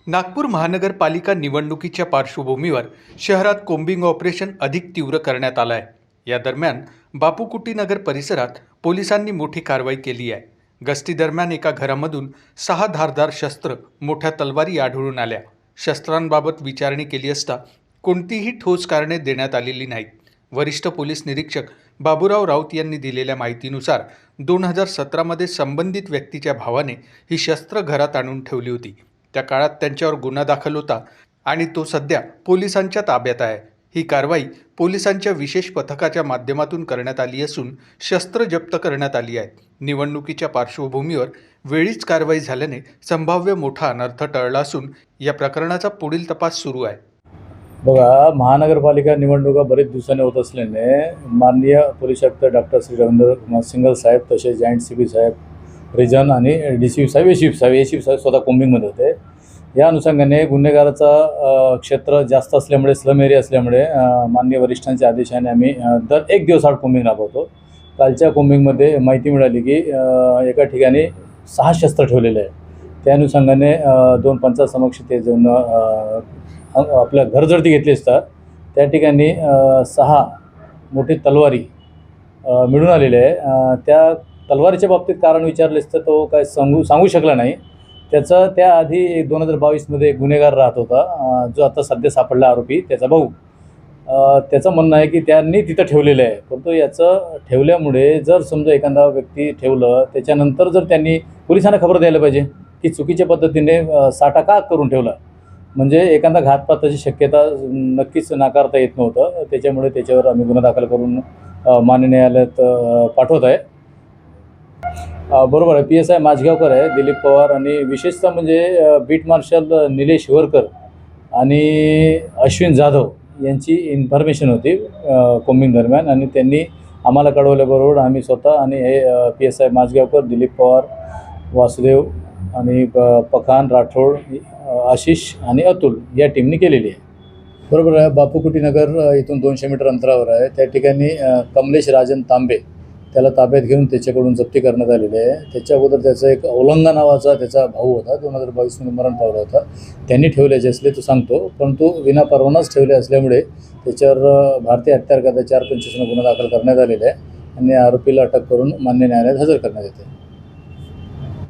नागपूर महानगरपालिका निवडणुकीच्या पार्श्वभूमीवर शहरात कोम्बिंग ऑपरेशन अधिक तीव्र करण्यात आलं आहे. या दरम्यान बापूकुटीनगर परिसरात पोलिसांनी मोठी कारवाई केली आहे. गस्तीदरम्यान एका घरामधून 6 धारदार शस्त्र, मोठ्या तलवारी आढळून आल्या. शस्त्रांबाबत विचारणी केली असता कोणतीही ठोस कारणे देण्यात आलेली नाहीत. वरिष्ठ पोलीस निरीक्षक बाबूराव राऊत यांनी दिलेल्या माहितीनुसार 2017मध्ये संबंधित व्यक्तीच्या भावाने ही शस्त्र घरात आणून ठेवली होती. त्या काळात त्यांच्यावर गुन्हा दाखल होता आणि तो सध्या पोलिसांच्या ताब्यात आहे. ही कारवाई पोलिसांच्या विशेष पथकाच्या माध्यमातून करण्यात आली असून शस्त्र जप्त करण्यात आली आहेत. निवडणुकीच्या पार्श्वभूमीवर वेळीच कारवाई झाल्याने संभाव्य मोठा अनर्थ टळला असून या प्रकरणाचा पुढील तपास सुरू आहे. बघा, महानगरपालिका निवडणुका बरेच दिवसांनी होत असल्याने माननीय पोलीस आयुक्त डॉक्टर श्री रवींद्र सिंगल साहेब, तसेच जॉईंट सी पी साहेब रिजन आणि डी सी साहेब ए सी साहेब स्वतः कोम्बिंगमध्ये होते. या अनुषंगाने गुन्हेगाराचा क्षेत्र जास्त असल्यामुळे, स्लम एरिया असल्यामुळे माननीय वरिष्ठांच्या आदेशाने आम्ही दर 1 दिवस आड कोम्बिंग राबवतो. कालच्या कोम्बिंगमध्ये माहिती मिळाली की एका ठिकाणी 6 शस्त्र ठेवलेले आहे. त्या अनुषंगाने 2 पंचासमक्ष ते जाऊन आपल्या घरजडती घेतली असता त्या ठिकाणी 6 मोठी तलवारी मिळून आलेली आहे. त्या तलवारीच्या बाबतीत कारण विचारले असतं तो काय सांगू शकला नाही. त्याचा त्याआधी 2022मध्ये गुन्हेगार राहत होता, जो आता सध्या सापडला आरोपी, त्याचा भाऊ. त्याचं म्हणणं आहे की त्यांनी तिथं ठेवलेलं आहे. परंतु याचं ठेवल्यामुळे जर समजा एखादा व्यक्ती ठेवलं, त्याच्यानंतर जर त्यांनी पोलिसांना खबर द्यायला पाहिजे की चुकीच्या पद्धतीने साठा का करून ठेवला, म्हणजे एखादा घातपाताची शक्यता नक्कीच नाकारता येत नव्हतं. त्याच्यामुळे त्याच्यावर आम्ही गुन्हा दाखल करून मान्य न्यायालयात पाठवत आहे. बरोबर आहे, PSI माझगावकर आहे, दिलीप पवार, आणि विशेषतः म्हणजे बीट मार्शल निलेश हिवरकर आणि अश्विन जाधव यांची इन्फॉर्मेशन होती कोम्बिंग दरम्यान, आणि त्यांनी आम्हाला कळवल्याबरोबर आम्ही स्वतः आणि हे PSI माझगावकर, दिलीप पवार, वासुदेव आणि पखान, राठोड, आशिष आणि अतुल या टीमने केलेली आहे. बरोबर आहे, बापूकुटीनगर इथून 200 मीटर अंतरावर आहे. त्या ठिकाणी कमलेश राजन तांबे त्याला ताब्यात घेऊन त्याच्याकडून जप्ती करण्यात आलेली आहे. त्याच्या अगोदर त्याचा एक औलंगा नावाचा त्याचा भाऊ होता, 2022मध्ये मरण पावला होता. त्यांनी ठेवल्याचे असले तो सांगतो, परंतु विना परवानाच ठेवले असल्यामुळे त्याच्यावर भारतीय हत्यार कायदा 425 गुन्हा दाखल करण्यात आलेला आहे आणि आरोपीला अटक करून मान्य न्यायालयात हजर करण्यात येते.